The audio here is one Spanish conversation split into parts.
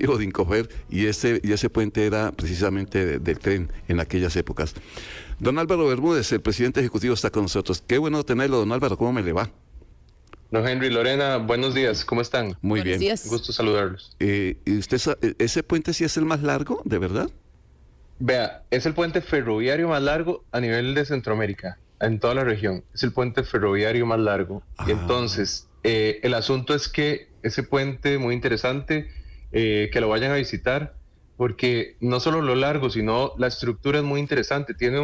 motivo de Incofer, y ese puente era precisamente del tren en aquellas épocas. Don Álvaro Bermúdez, el presidente ejecutivo, está con nosotros. Qué bueno tenerlo, don Álvaro. ¿Cómo me le va? Don Henry, Lorena, buenos días, ¿cómo están? Muy Buenos bien. días. Gusto saludarlos. ¿Y usted ese puente sí es el más largo, de verdad? Vea, es el puente ferroviario más largo a nivel de Centroamérica, en toda la región. Es el puente ferroviario más largo. Y entonces, el asunto es que ese puente, muy interesante, que lo vayan a visitar, porque no solo lo largo, sino la estructura es muy interesante. Tiene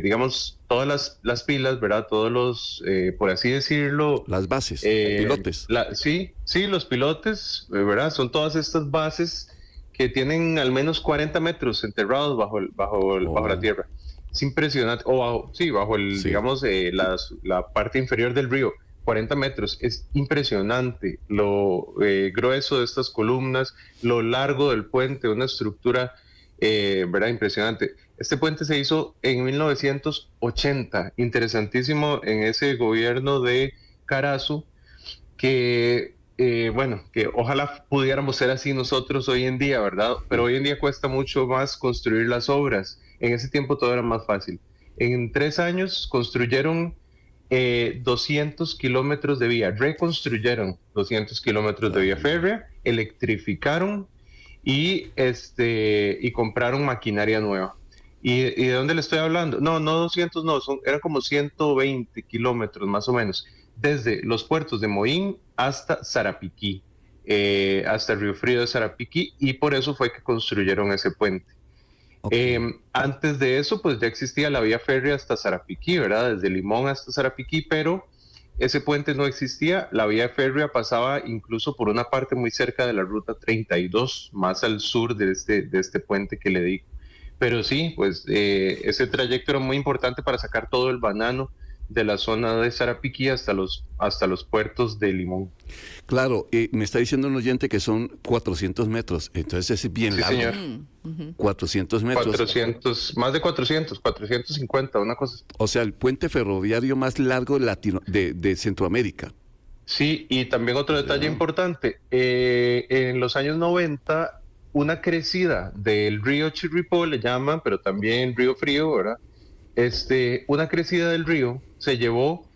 digamos, todas las pilas, ¿verdad? Todos los, por así decirlo... Las bases, pilotes. Sí, los pilotes, ¿verdad? Son todas estas bases que tienen al menos 40 metros enterrados bajo la tierra. Es impresionante. O bajo digamos, la parte inferior del río. 40 metros. Es impresionante lo grueso de estas columnas, lo largo del puente, una estructura, ¿verdad? Impresionante. Este puente se hizo en 1980. Interesantísimo en ese gobierno de Carazo, que que ojalá pudiéramos ser así nosotros hoy en día, ¿verdad? Pero hoy en día cuesta mucho más construir las obras. En ese tiempo todo era más fácil. En 3 años construyeron 200 kilómetros de vía, reconstruyeron 200 kilómetros de vía férrea, electrificaron y compraron maquinaria nueva. ¿Y de dónde le estoy hablando? No 200, no, eran como 120 kilómetros más o menos, desde los puertos de Moín hasta Sarapiquí, hasta el Río Frío de Sarapiquí, y por eso fue que construyeron ese puente. Okay. Antes de eso, pues ya existía la vía férrea hasta Sarapiquí, ¿verdad? Desde Limón hasta Sarapiquí, pero ese puente no existía. La vía férrea pasaba incluso por una parte muy cerca de la ruta 32, más al sur de este puente que le digo. Pero sí, pues ese trayecto era muy importante para sacar todo el banano de la zona de Sarapiquí hasta los puertos de Limón. Claro, me está diciendo un oyente que son 400 metros, entonces es bien largo. Señor. 400 metros. 400, más de 450, una cosa. O sea, el puente ferroviario más largo de Centroamérica. Sí, y también otro detalle importante, en los años 90, una crecida del río Chirripó, le llaman, pero también río Frío, ¿verdad? Una crecida del río se llevó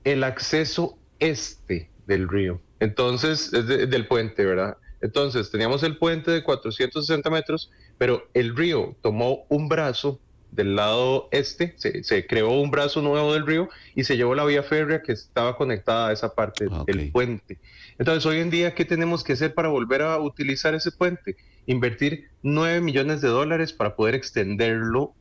el acceso este del río, entonces, del puente, ¿verdad? Entonces, teníamos el puente de 460 metros, pero el río tomó un brazo del lado este, se creó un brazo nuevo del río y se llevó la vía férrea que estaba conectada a esa parte del puente. Entonces, hoy en día, ¿qué tenemos que hacer para volver a utilizar ese puente? Invertir $9 millones para poder extenderlo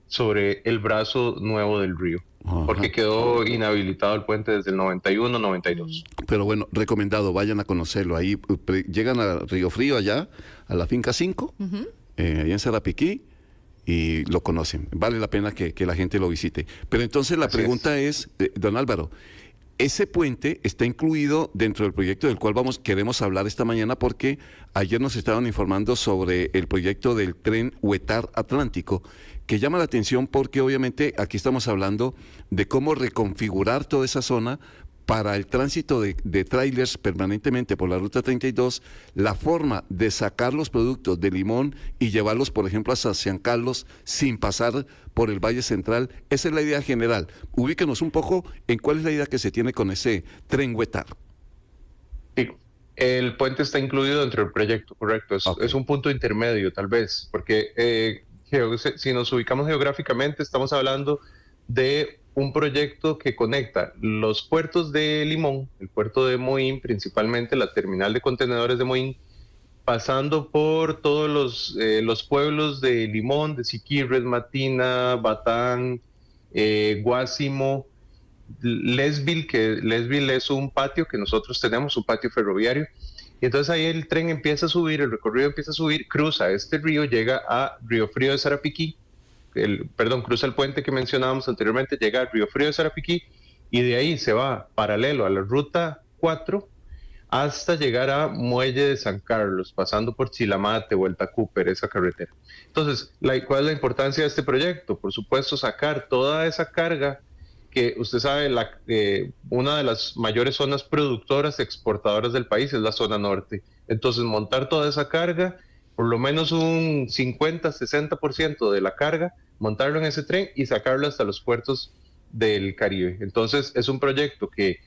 sobre el brazo nuevo del río, porque quedó inhabilitado el puente desde el 91-92. Pero bueno, recomendado, vayan a conocerlo. Ahí llegan a Río Frío, allá, a la finca 5, allá en Sarapiquí, y lo conocen. Vale la pena que la gente lo visite. Pero entonces la pregunta es, don Álvaro, ese puente está incluido dentro del proyecto del cual queremos hablar esta mañana, porque ayer nos estaban informando sobre el proyecto del tren Huetar Atlántico, que llama la atención porque obviamente aquí estamos hablando de cómo reconfigurar toda esa zona para el tránsito de trailers permanentemente por la Ruta 32, la forma de sacar los productos de Limón y llevarlos, por ejemplo, hasta San Carlos sin pasar por el Valle Central. Esa es la idea general. Ubíquenos un poco en cuál es la idea que se tiene con ese tren Huetar. Sí, el puente está incluido dentro del proyecto, correcto. Es un punto intermedio, tal vez, porque si nos ubicamos geográficamente, estamos hablando de un proyecto que conecta los puertos de Limón, el puerto de Moín, principalmente la terminal de contenedores de Moín, pasando por todos los pueblos de Limón, de Siquirres, Matina, Batán, Guásimo, Lesville, que Lesville es un patio que nosotros tenemos, un patio ferroviario, y entonces ahí el tren empieza a subir, el recorrido empieza a subir, cruza este río, llega a Río Frío de Sarapiquí, cruza el puente que mencionábamos anteriormente, llega al Río Frío de Sarapiquí, y de ahí se va paralelo a la ruta 4 hasta llegar a Muelle de San Carlos, pasando por Chilamate, Vuelta a Cooper, esa carretera. Entonces, ¿cuál es la importancia de este proyecto? Por supuesto, sacar toda esa carga que usted sabe, una de las mayores zonas productoras, exportadoras del país es la zona norte. Entonces, montar toda esa carga, por lo menos un 50-60% de la carga, montarlo en ese tren y sacarlo hasta los puertos del Caribe. Entonces, es un proyecto que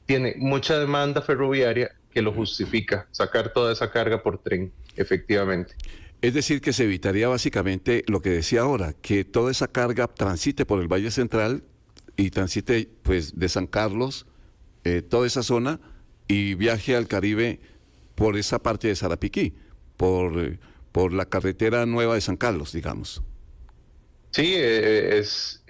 tiene mucha demanda ferroviaria que lo justifica, sacar toda esa carga por tren, efectivamente. Es decir, que se evitaría básicamente lo que decía ahora, que toda esa carga transite por el Valle Central y transite pues de San Carlos, toda esa zona, y viaje al Caribe por esa parte de Sarapiquí, por la carretera nueva de San Carlos, digamos. Sí, es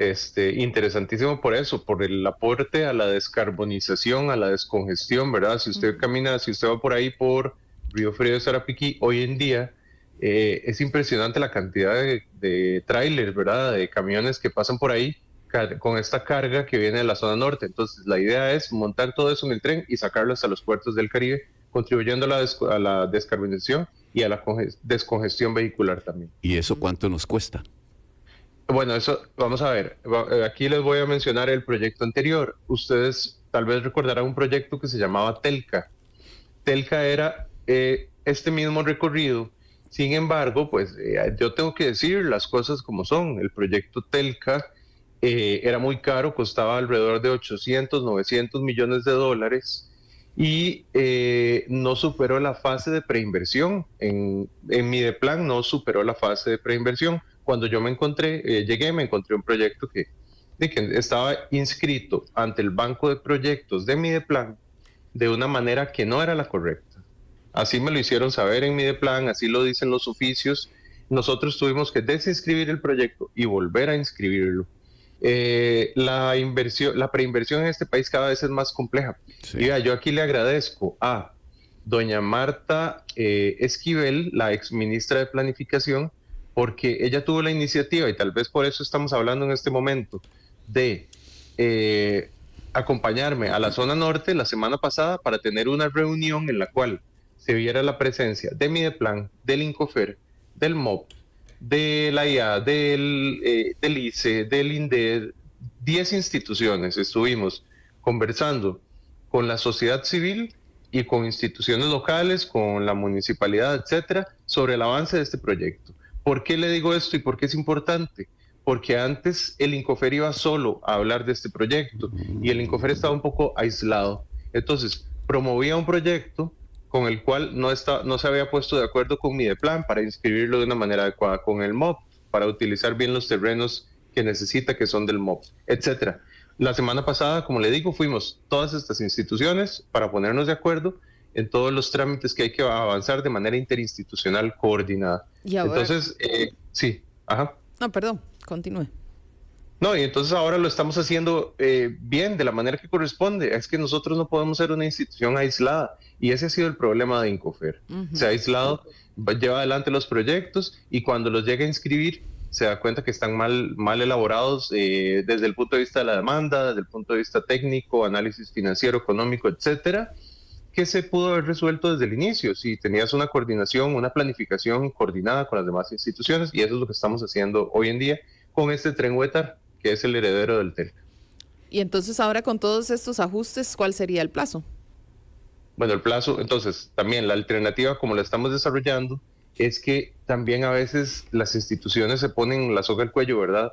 interesantísimo por eso, por el aporte a la descarbonización, a la descongestión, ¿verdad? Si usted camina, si usted va por ahí por Río Frío de Sarapiquí, hoy en día es impresionante la cantidad de trailers, ¿verdad? De camiones que pasan por ahí con esta carga que viene de la zona norte. Entonces, la idea es montar todo eso en el tren y sacarlo hasta los puertos del Caribe, contribuyendo a la descarbonización y a la descongestión vehicular también. ¿Y eso cuánto nos cuesta? Bueno, eso, vamos a ver, aquí les voy a mencionar el proyecto anterior. Ustedes tal vez recordarán un proyecto que se llamaba Telca. Telca era este mismo recorrido. Sin embargo, pues yo tengo que decir las cosas como son. El proyecto Telca era muy caro, costaba alrededor de 800, 900 millones de dólares y no superó la fase de preinversión. En Mideplan no superó la fase de preinversión. Cuando yo me encontré un proyecto que estaba inscrito ante el banco de proyectos de Mideplan de una manera que no era la correcta. Así me lo hicieron saber en Mideplan, así lo dicen los oficios. Nosotros tuvimos que desinscribir el proyecto y volver a inscribirlo. La preinversión en este país cada vez es más compleja. Sí. Yo aquí le agradezco a doña Marta Esquivel, la exministra de Planificación, porque ella tuvo la iniciativa, y tal vez por eso estamos hablando en este momento, de acompañarme a la zona norte la semana pasada para tener una reunión en la cual se viera la presencia de Mideplan, del Incofer, del MOP, de la IA, del ICE, del INDER, 10 instituciones. Estuvimos conversando con la sociedad civil y con instituciones locales, con la municipalidad, etcétera, sobre el avance de este proyecto. ¿Por qué le digo esto y por qué es importante? Porque antes el Incofer iba solo a hablar de este proyecto y el Incofer estaba un poco aislado. Entonces, promovía un proyecto con el cual no se había puesto de acuerdo con Mideplan para inscribirlo de una manera adecuada, con el MOP, para utilizar bien los terrenos que necesita, que son del MOP, etcétera. La semana pasada, como le digo, fuimos todas estas instituciones para ponernos de acuerdo en todos los trámites que hay que avanzar de manera interinstitucional coordinada. Entonces, sí, ajá. No, perdón, continúe. No, y entonces ahora lo estamos haciendo bien, de la manera que corresponde. Es que nosotros no podemos ser una institución aislada. Y ese ha sido el problema de Incofer. Se ha aislado, lleva adelante los proyectos y cuando los llega a inscribir se da cuenta que están mal elaborados desde el punto de vista de la demanda, desde el punto de vista técnico, análisis financiero, económico, etcétera, que se pudo haber resuelto desde el inicio. Si tenías una coordinación, una planificación coordinada con las demás instituciones, y eso es lo que estamos haciendo hoy en día con este tren Huetar, que es el heredero del Telca. Y entonces ahora con todos estos ajustes, ¿cuál sería el plazo? Bueno, el plazo, entonces, también la alternativa como la estamos desarrollando es que también a veces las instituciones se ponen la soga al cuello, ¿verdad?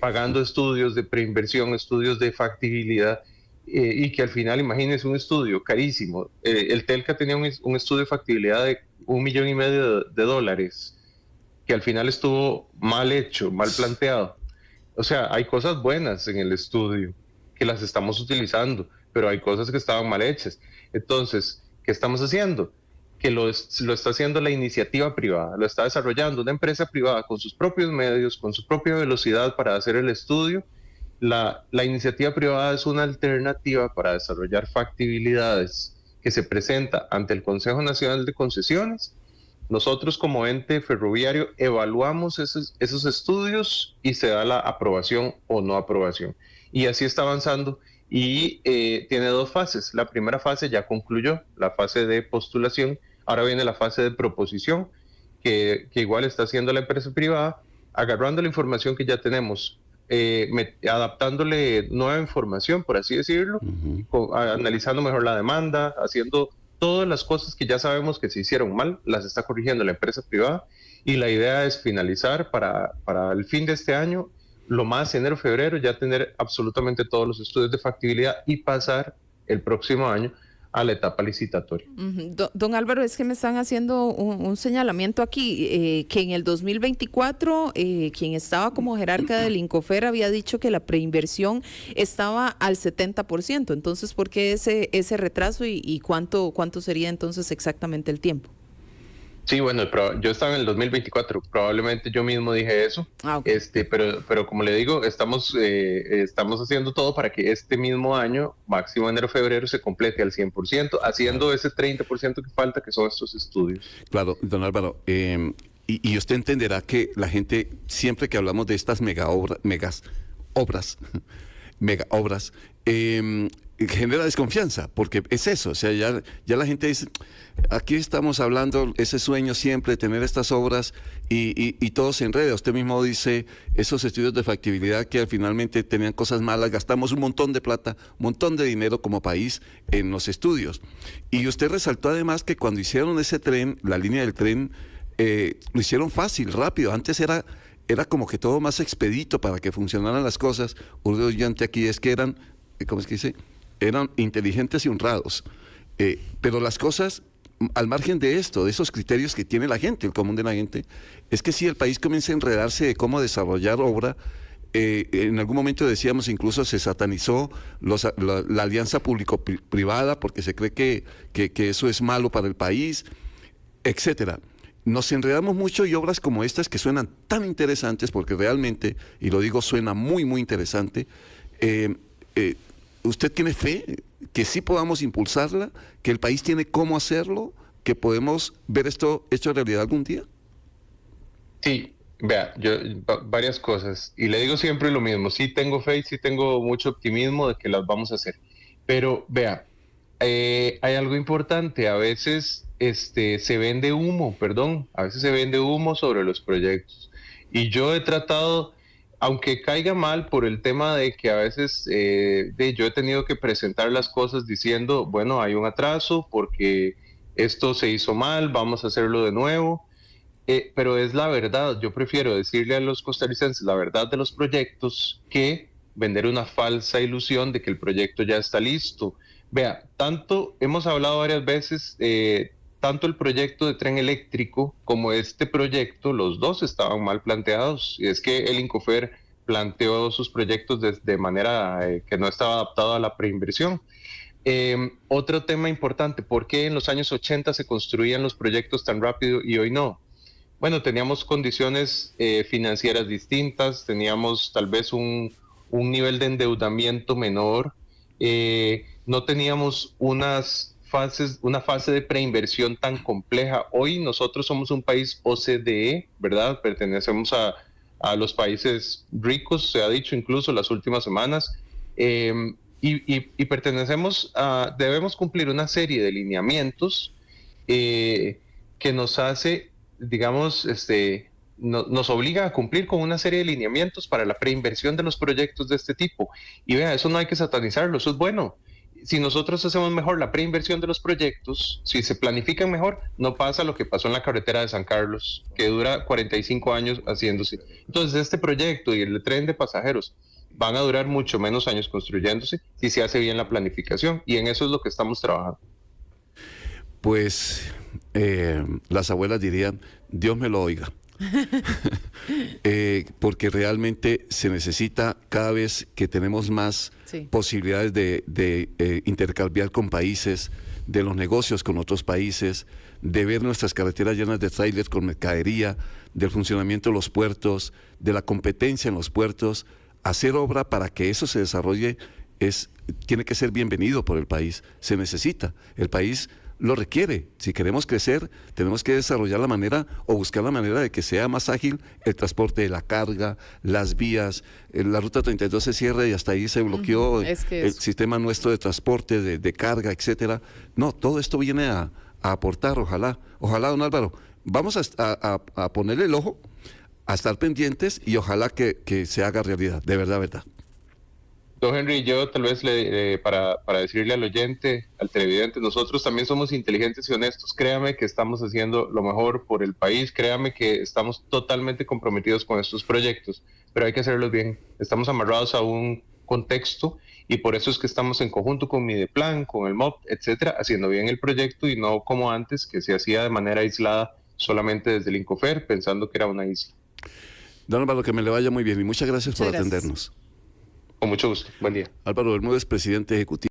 Pagando estudios de preinversión, estudios de factibilidad, y que al final, imagínense, un estudio carísimo. El Telca tenía un estudio de factibilidad de $1,5 millones de dólares, que al final estuvo mal hecho, mal planteado. O sea, hay cosas buenas en el estudio que las estamos utilizando, pero hay cosas que estaban mal hechas. Entonces, ¿qué estamos haciendo? Que lo está haciendo la iniciativa privada, lo está desarrollando una empresa privada con sus propios medios, con su propia velocidad para hacer el estudio. La iniciativa privada es una alternativa para desarrollar factibilidades que se presenta ante el Consejo Nacional de Concesiones. Nosotros como ente ferroviario evaluamos esos estudios y se da la aprobación o no aprobación. Y así está avanzando y tiene dos fases. La primera fase ya concluyó, la fase de postulación. Ahora viene la fase de proposición, que igual está haciendo la empresa privada, agarrando la información que ya tenemos adaptándole nueva información, por así decirlo, analizando mejor la demanda, haciendo todas las cosas que ya sabemos que se hicieron mal, las está corrigiendo la empresa privada, y la idea es finalizar para el fin de este año, lo más enero, febrero, ya tener absolutamente todos los estudios de factibilidad y pasar el próximo año a la etapa licitatoria. Don Álvaro, es que me están haciendo un señalamiento aquí, que en el 2024 quien estaba como jerarca del INCOFER había dicho que la preinversión estaba al 70%. Entonces, ¿por qué ese retraso y cuánto sería entonces exactamente el tiempo? Sí, bueno, yo estaba en el 2024, probablemente yo mismo dije eso, okay. pero como le digo, estamos haciendo todo para que este mismo año, máximo enero, febrero, se complete al 100%, haciendo ese 30% que falta, que son estos estudios. Claro, don Álvaro, y usted entenderá que la gente, siempre que hablamos de estas mega obras, genera desconfianza, porque es eso, o sea, ya la gente dice, aquí estamos hablando ese sueño siempre de tener estas obras y todo se enreda. Usted mismo dice, esos estudios de factibilidad que finalmente tenían cosas malas, gastamos un montón de plata, un montón de dinero como país en los estudios. Y usted resaltó además que cuando hicieron ese tren, la línea del tren, lo hicieron fácil, rápido. Antes era como que todo más expedito para que funcionaran las cosas. Un oyente aquí es que eran, ¿cómo es que dice? Eran inteligentes y honrados. Pero las cosas, al margen de esto, de esos criterios que tiene la gente, el común de la gente, es que si el país comienza a enredarse de cómo desarrollar obra, en algún momento decíamos, incluso se satanizó la alianza público-privada porque se cree que eso es malo para el país, etcétera. Nos enredamos mucho y obras como estas que suenan tan interesantes, porque realmente, y lo digo, suena muy, muy interesante, ¿usted tiene fe que sí podamos impulsarla, que el país tiene cómo hacerlo, que podemos ver esto hecho realidad algún día? Sí, vea, varias cosas, y le digo siempre lo mismo, sí tengo fe y sí tengo mucho optimismo de que las vamos a hacer, pero vea, hay algo importante, a veces se vende humo, a veces se vende humo sobre los proyectos, y yo he tratado, aunque caiga mal por el tema de que a veces yo he tenido que presentar las cosas diciendo, bueno, hay un atraso porque esto se hizo mal, vamos a hacerlo de nuevo, pero es la verdad. Yo prefiero decirle a los costarricenses la verdad de los proyectos que vender una falsa ilusión de que el proyecto ya está listo. Vea, hemos hablado varias veces, tanto el proyecto de tren eléctrico como este proyecto, los dos estaban mal planteados. Y es que el INCOFER planteó sus proyectos de manera que no estaba adaptado a la preinversión. Otro tema importante, ¿por qué en los años 80 se construían los proyectos tan rápido y hoy no? Bueno, teníamos condiciones financieras distintas, teníamos tal vez un nivel de endeudamiento menor, no teníamos una fase de preinversión tan compleja. Hoy nosotros somos un país OCDE, ¿verdad? Pertenecemos a los países ricos, se ha dicho incluso las últimas semanas, y debemos cumplir una serie de lineamientos que nos hace, digamos, nos obliga a cumplir con una serie de lineamientos para la preinversión de los proyectos de este tipo. Y vea, eso no hay que satanizarlo, eso es bueno. Si nosotros hacemos mejor la preinversión de los proyectos, si se planifican mejor, no pasa lo que pasó en la carretera de San Carlos, que dura 45 años haciéndose. Entonces, este proyecto y el tren de pasajeros van a durar mucho menos años construyéndose si se hace bien la planificación, y en eso es lo que estamos trabajando. Pues las abuelas dirían, Dios me lo oiga. Porque realmente se necesita, cada vez que tenemos más posibilidades de intercambiar con países, de los negocios con otros países, de ver nuestras carreteras llenas de trailers con mercadería, del funcionamiento de los puertos, de la competencia en los puertos, hacer obra para que eso se desarrolle tiene que ser bienvenido por el país, se necesita, el país lo requiere. Si queremos crecer, tenemos que desarrollar la manera o buscar la manera de que sea más ágil el transporte de la carga, las vías. La ruta 32 se cierra y hasta ahí se bloqueó el sistema nuestro de transporte, de carga, etcétera. No, todo esto viene a aportar, ojalá, don Álvaro. Vamos a ponerle el ojo a estar pendientes y ojalá que se haga realidad, de verdad, verdad. Don Henry, yo tal vez para decirle al oyente, al televidente, nosotros también somos inteligentes y honestos. Créame que estamos haciendo lo mejor por el país, créame que estamos totalmente comprometidos con estos proyectos, pero hay que hacerlos bien. Estamos amarrados a un contexto y por eso es que estamos en conjunto con Mideplan, con el MOP, etcétera, haciendo bien el proyecto y no como antes, que se hacía de manera aislada solamente desde el Incofer, pensando que era una isla. Don Álvaro, que me le vaya muy bien y muchas gracias por atendernos. Con mucho gusto. Buen día. Álvaro Bermúdez, presidente ejecutivo.